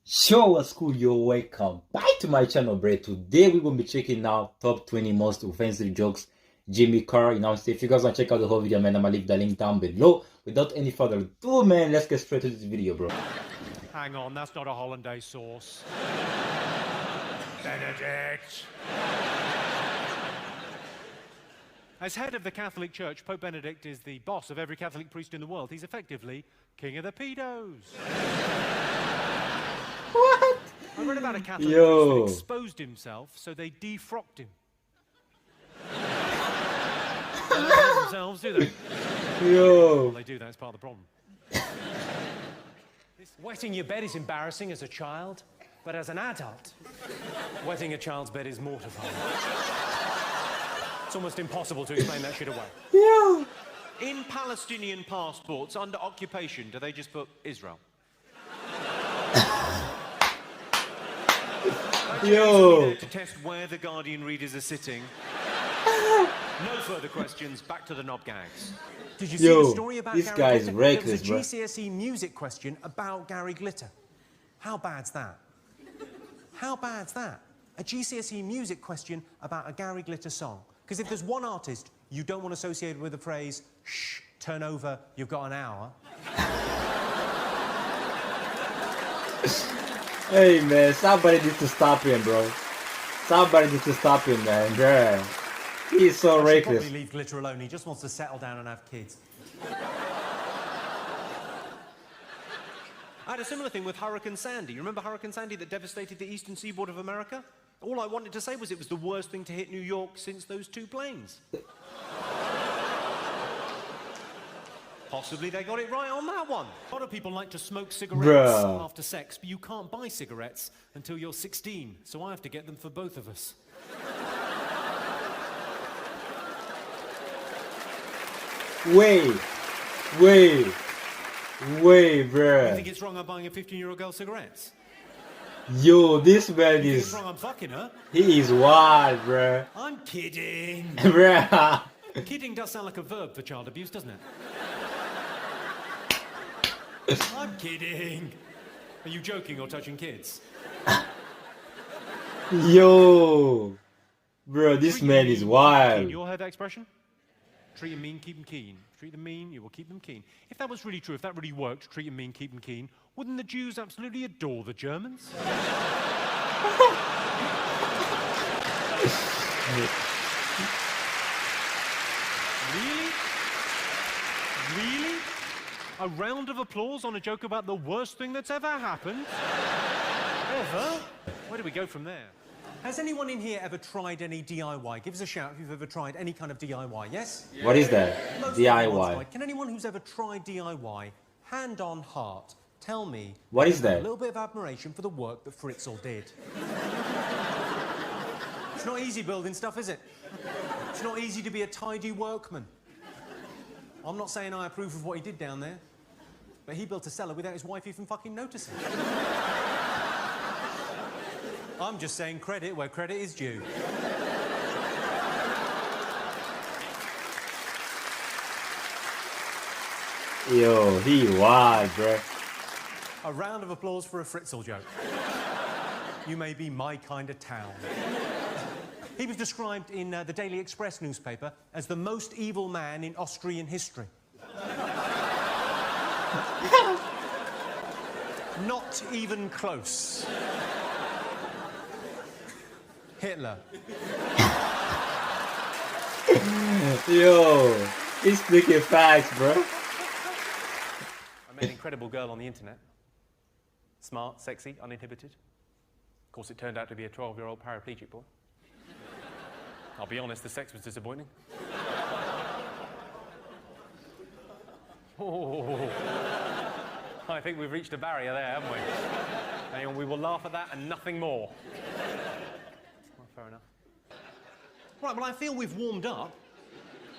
Show what's cool, yo, welcome back to my channel, bro. Today we're gonna be checking out top 20 most offensive jokes Jimmy Carr. So if you guys wanna check out the whole video, man, I'm gonna leave the link down below. Without any further ado, man, let's get straight to this video, bro. Hang on, that's not a hollandaise sauce. Benedict. As head of the Catholic Church, Pope Benedict is the boss of every Catholic priest in the world. He's effectively king of the pedos. What? I read about a Catholic priest that exposed himself, so they defrocked him. They don't hurt themselves, do they? Well, they do, that's part of the problem. Wetting your bed is embarrassing as a child, but as an adult, wetting a child's bed is mortifying. It's almost impossible to explain that shit away. Yeah. In Palestinian passports under occupation, do they just put Israel? Yo. To test where the Guardian readers are sitting. No further questions. Back to the knob gags. Did you see the story about this Gary guy's Glitter? reckless, There bro. was a GCSE music question about Gary Glitter. How bad's that? How bad's that? A GCSE music question about a Gary Glitter song. Because if there's one artist you don't want associated with the phrase, shh, turn over, you've got an hour. Hey, man, somebody needs to stop him, bro. Somebody needs to stop him, man, bro. He's so I should reckless. probably leave Glitter alone. He just wants to settle down and have kids. I had a similar thing with Hurricane Sandy. You remember Hurricane Sandy that devastated the eastern seaboard of America? All I wanted to say was it was the worst thing to hit New York since those two planes. Possibly they got it right on that one. A lot of people like to smoke cigarettes after sex, but you can't buy cigarettes until you're 16, so I have to get them for both of us. Wait, bruh. You think it's wrong I'm buying a 15-year-old girl cigarettes? Yo, this man You think is... it's wrong I'm fucking her? He is wild, bruh. I'm kidding. Bruh. Kidding does sound like a verb for child abuse, doesn't it? I'm kidding. Are you joking or touching kids? Yo. Bro, this man is wild. You all heard that expression? Treat them mean, keep them keen. Treat them mean, you will keep them keen. If that was really true, if that really worked, treat them mean, keep them keen, wouldn't the Jews absolutely adore the Germans? Really? Really? A round of applause on a joke about the worst thing that's ever happened? Ever? Where do we go from there? Has anyone in here ever tried any DIY? Give us a shout if you've ever tried any kind of DIY, yes? What is that? Most DIY. everyone's tried. Can anyone who's ever tried DIY, hand on heart, tell me What is a that? little bit of admiration for the work that Fritzl did? It's not easy building stuff, is it? It's not easy to be a tidy workman. I'm not saying I approve of what he did down there, but he built a cellar without his wife even fucking noticing. I'm just saying credit where credit is due. Yo, he wild, bro. A round of applause for a Fritzl joke. You may be my kind of town. He was described in the Daily Express newspaper as the most evil man in Austrian history. Not even close. Hitler. Yo, he's speaking facts, bro. I met an incredible girl on the internet. Smart, sexy, uninhibited. Of course, it turned out to be a 12-year-old paraplegic boy. I'll be honest, the sex was disappointing. Oh, I think we've reached a barrier there, haven't we? And we will laugh at that and nothing more. Well, fair enough. Right, well, I feel we've warmed up.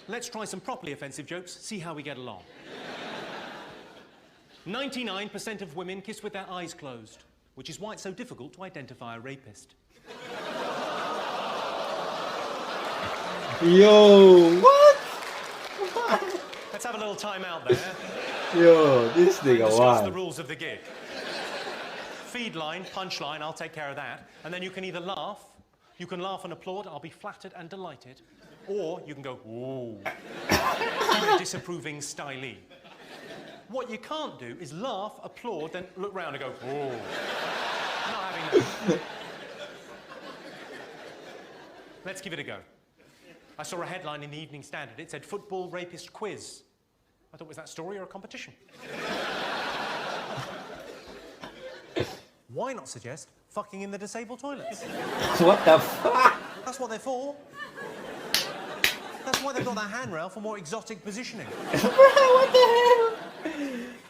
Let's try some properly offensive jokes, see how we get along. 99% of women kiss with their eyes closed, which is why it's so difficult to identify a rapist. Yo, what? Let's have a little time out there. Yo, this and nigga discuss the wild. rules of the gig. feed line, punchline, I'll take care of that. And then you can either laugh, you can laugh and applaud, I'll be flattered and delighted. Or you can go, ooh, in a disapproving stylee. What you can't do is laugh, applaud, then look round and go, ooh. Not having that. Let's give it a go. I saw a headline in the Evening Standard. It said, football rapist quiz. I thought, was that story or a competition? Why not suggest fucking in the disabled toilets? What the fuck? That's what they're for. That's why they've got that handrail for more exotic positioning. Bro, what the hell?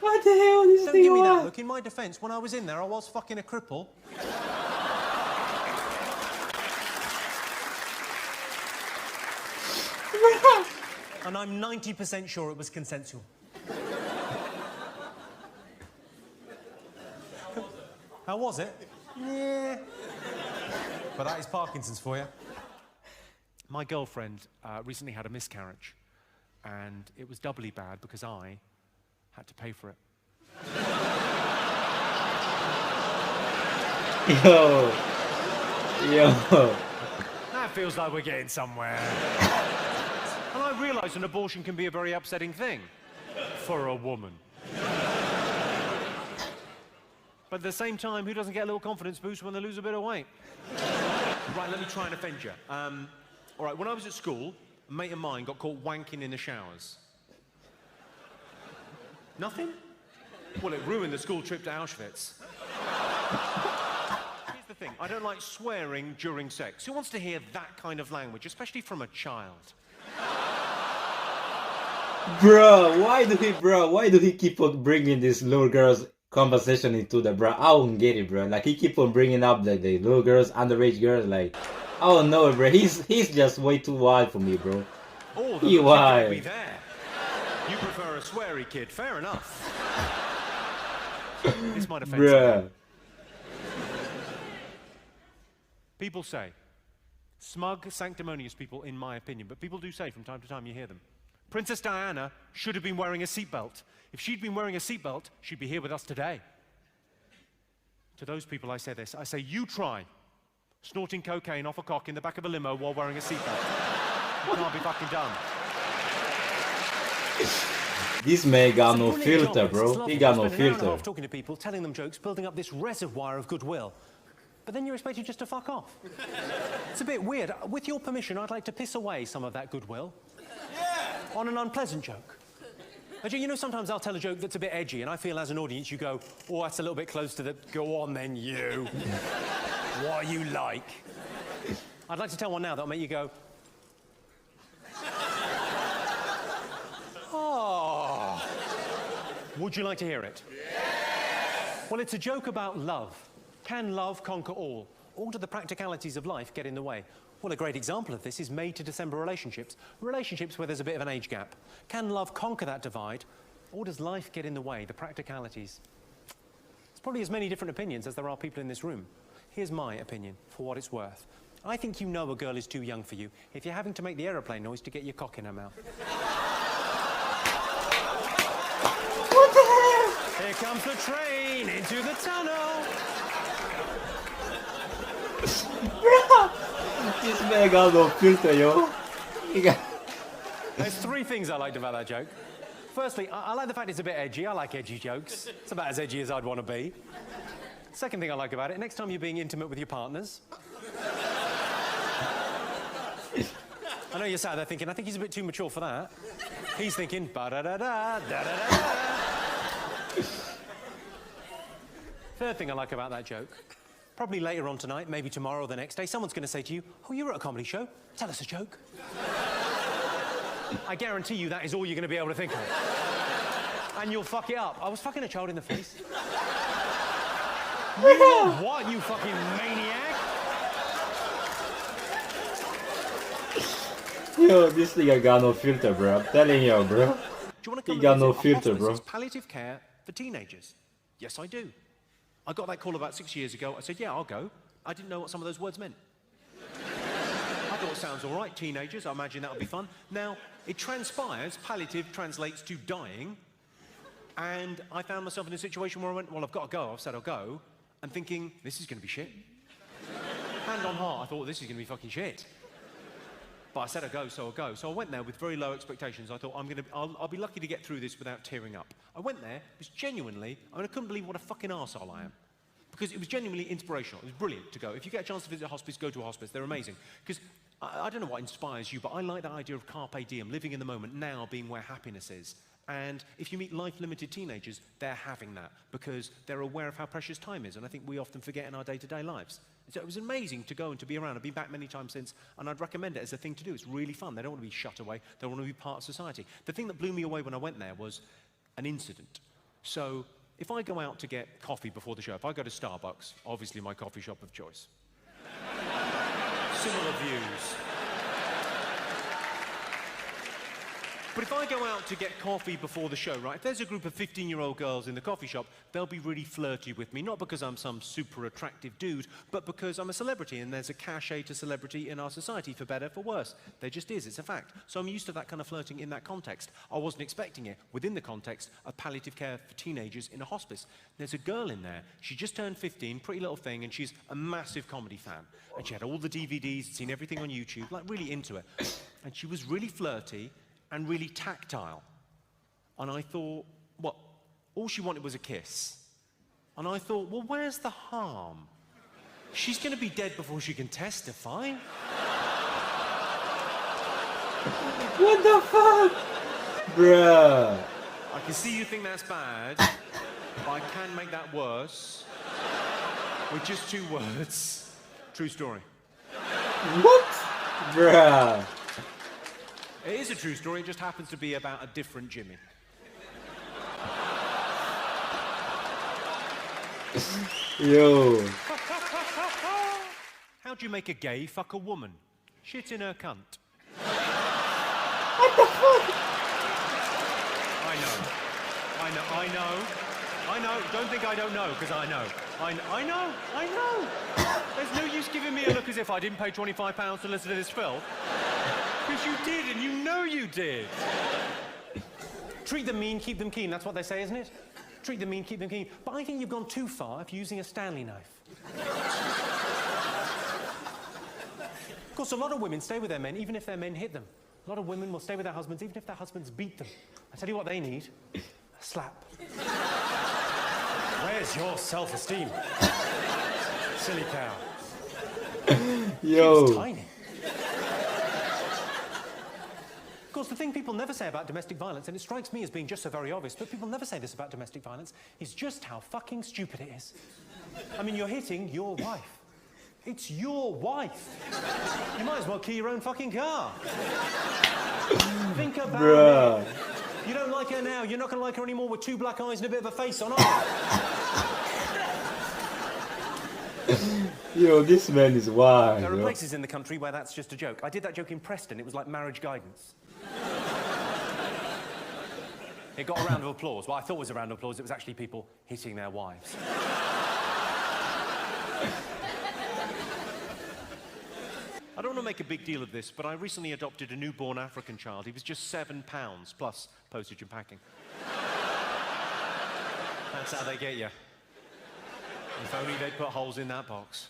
What the hell is this Don't thing? give me that look. In my defence, when I was in there, I was fucking a cripple. And I'm 90% sure it was consensual. How was it? Yeah. But that is Parkinson's for you. My girlfriend recently had a miscarriage, and it was doubly bad because I had to pay for it. Yo. That feels like we're getting somewhere. And I realise an abortion can be a very upsetting thing for a woman. But at the same time, who doesn't get a little confidence boost when they lose a bit of weight? Right, let me try and offend you. All right, when I was at school, a mate of mine got caught wanking in the showers. Nothing? Well, it ruined the school trip to Auschwitz. Here's the thing, I don't like swearing during sex. Who wants to hear that kind of language, especially from a child? Bro, why do he keep on bringing this little girl's conversation into the, bro? I don't get it, bro. Like, he keep on bringing up the little girls, underage girls, like, I don't know, bro. He's just way too wild for me, bro. Oh, he wild. Be there. You prefer a sweary kid, fair enough. This might offend Bruh. People say, smug, sanctimonious people, in my opinion, but people do say from time to time, you hear them, Princess Diana should have been wearing a seatbelt. If she'd been wearing a seatbelt, she'd be here with us today. To those people, I say this. I say, you try snorting cocaine off a cock in the back of a limo while wearing a seatbelt. You can't be fucking done. This man got no filter, bro. He got no filter. Talking to people, telling them jokes, building up this reservoir of goodwill. But then you're expected just to fuck off. It's a bit weird. With your permission, I'd like to piss away some of that goodwill. On an unpleasant joke. You know, sometimes I'll tell a joke that's a bit edgy, and I feel as an audience you go, oh, that's a little bit close to the... Go on then, you. What are you like? I'd like to tell one now that'll make you go... Oh. Would you like to hear it? Yes. Well, it's a joke about love. Can love conquer all? Or do the practicalities of life get in the way? Well, a great example of this is May to December relationships. Relationships where there's a bit of an age gap. Can love conquer that divide? Or does life get in the way, the practicalities? There's probably as many different opinions as there are people in this room. Here's my opinion, for what it's worth. I think you know a girl is too young for you if you're having to make the aeroplane noise to get your cock in her mouth. What the hell? Here comes the train into the tunnel. Bro, this man got no filter, yo. There's three things I liked about that joke. Firstly, I like the fact it's a bit edgy. I like edgy jokes. It's about as edgy as I'd want to be. Second thing I like about it, next time you're being intimate with your partners. I know you're sat there thinking, I think he's a bit too mature for that. He's thinking, ba-da-da-da, da-da-da-da. Third thing I like about that joke, probably later on tonight, maybe tomorrow or the next day, someone's going to say to you, oh, you were at a comedy show. Tell us a joke. I guarantee you that is all you're going to be able to think of. And you'll fuck it up. I was fucking a child in the face. What, you fucking maniac? Yo, this nigga got no filter, bro. I'm telling you, bro. Do you want to come He got no visit? filter, bro. Hospice is palliative care for teenagers. Yes, I do. I got that call about 6 years ago. I said, yeah, I'll go. I didn't know what some of those words meant. I thought it sounds all right, teenagers. I imagine that would be fun. Now, it transpires, palliative translates to dying, and I found myself in a situation where I went, well, I've got to go. I've said I'll go. and thinking, this is going to be shit. Hand on heart, I thought, this is going to be fucking shit. But I said I'd go, so I'll go. So I went there with very low expectations. I thought, I'll be lucky to get through this without tearing up. I went there, it was genuinely, I couldn't believe what a fucking arsehole I am. Because it was genuinely inspirational. It was brilliant to go. If you get a chance to visit a hospice, go to a hospice. They're amazing. Because I don't know what inspires you, but I like the idea of carpe diem, living in the moment, now being where happiness is. And if you meet life-limited teenagers, they're having that because they're aware of how precious time is. And I think we often forget in our day-to-day lives. So it was amazing to go and to be around. I've been back many times since, and I'd recommend it as a thing to do. It's really fun. They don't want to be shut away. They want to be part of society. The thing that blew me away when I went there was an incident. So if I go out to get coffee before the show, if I go to Starbucks, obviously my coffee shop of choice. Similar views. But if I go out to get coffee before the show, right, if there's a group of 15-year-old girls in the coffee shop, they'll be really flirty with me, not because I'm some super attractive dude, but because I'm a celebrity and there's a cachet to celebrity in our society, for better, for worse. There just is, it's a fact. So I'm used to that kind of flirting in that context. I wasn't expecting it within the context of palliative care for teenagers in a hospice. There's a girl in there, she just turned 15, pretty little thing, and she's a massive comedy fan. And she had all the DVDs, seen everything on YouTube, like really into it. And she was really flirty, and really tactile. And I thought, what? All she wanted was a kiss. And I thought, well, where's the harm? She's going to be dead before she can testify. What the fuck? Bruh. I can see you think that's bad, but I can make that worse with just 2 words. True story. What? Bruh. It is a true story, it just happens to be about a different Jimmy. Yo. How do you make a gay fuck a woman? Shit in her cunt. What the fuck? I know. Don't think I don't know, because I know. I know. There's no use giving me a look as if I didn't pay £25 to listen to this film. Because you did, and you know you did. Treat them mean, keep them keen. That's what they say, isn't it? Treat them mean, keep them keen. But I think you've gone too far if you're using a Stanley knife. Of course, a lot of women stay with their men, even if their men hit them. A lot of women will stay with their husbands, even if their husbands beat them. I tell you what they need. A slap. Where's your self-esteem? Silly cow. Yo. She was tiny. Of course, the thing people never say about domestic violence, and it strikes me as being just so very obvious, but people never say this about domestic violence, is just how fucking stupid it is. I mean, you're hitting your wife. It's your wife. You might as well key your own fucking car. Think about it. You don't like her now, you're not going to like her anymore with 2 black eyes and a bit of a face on her. Yo, this man is wild. There are places in the country where that's just a joke. I did that joke in Preston, it was like marriage guidance. It got a round of applause. Well, I thought it was a round of applause, it was actually people hitting their wives. I don't want to make a big deal of this, but I recently adopted a newborn African child. He was just £7, plus postage and packing. That's how they get you. If only they'd put holes in that box.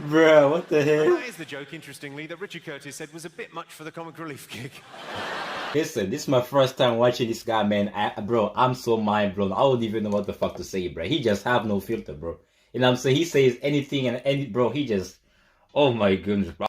Bruh, what the hell? And that is the joke, interestingly, that Richard Curtis said was a bit much for the comic relief gig. Listen, this is my first time watching this guy, man. Bro, I'm so mind blown. I don't even know what the fuck to say, bro. He just have no filter, bro. You know what I'm saying? He says anything and bro, he just, oh my goodness, bro.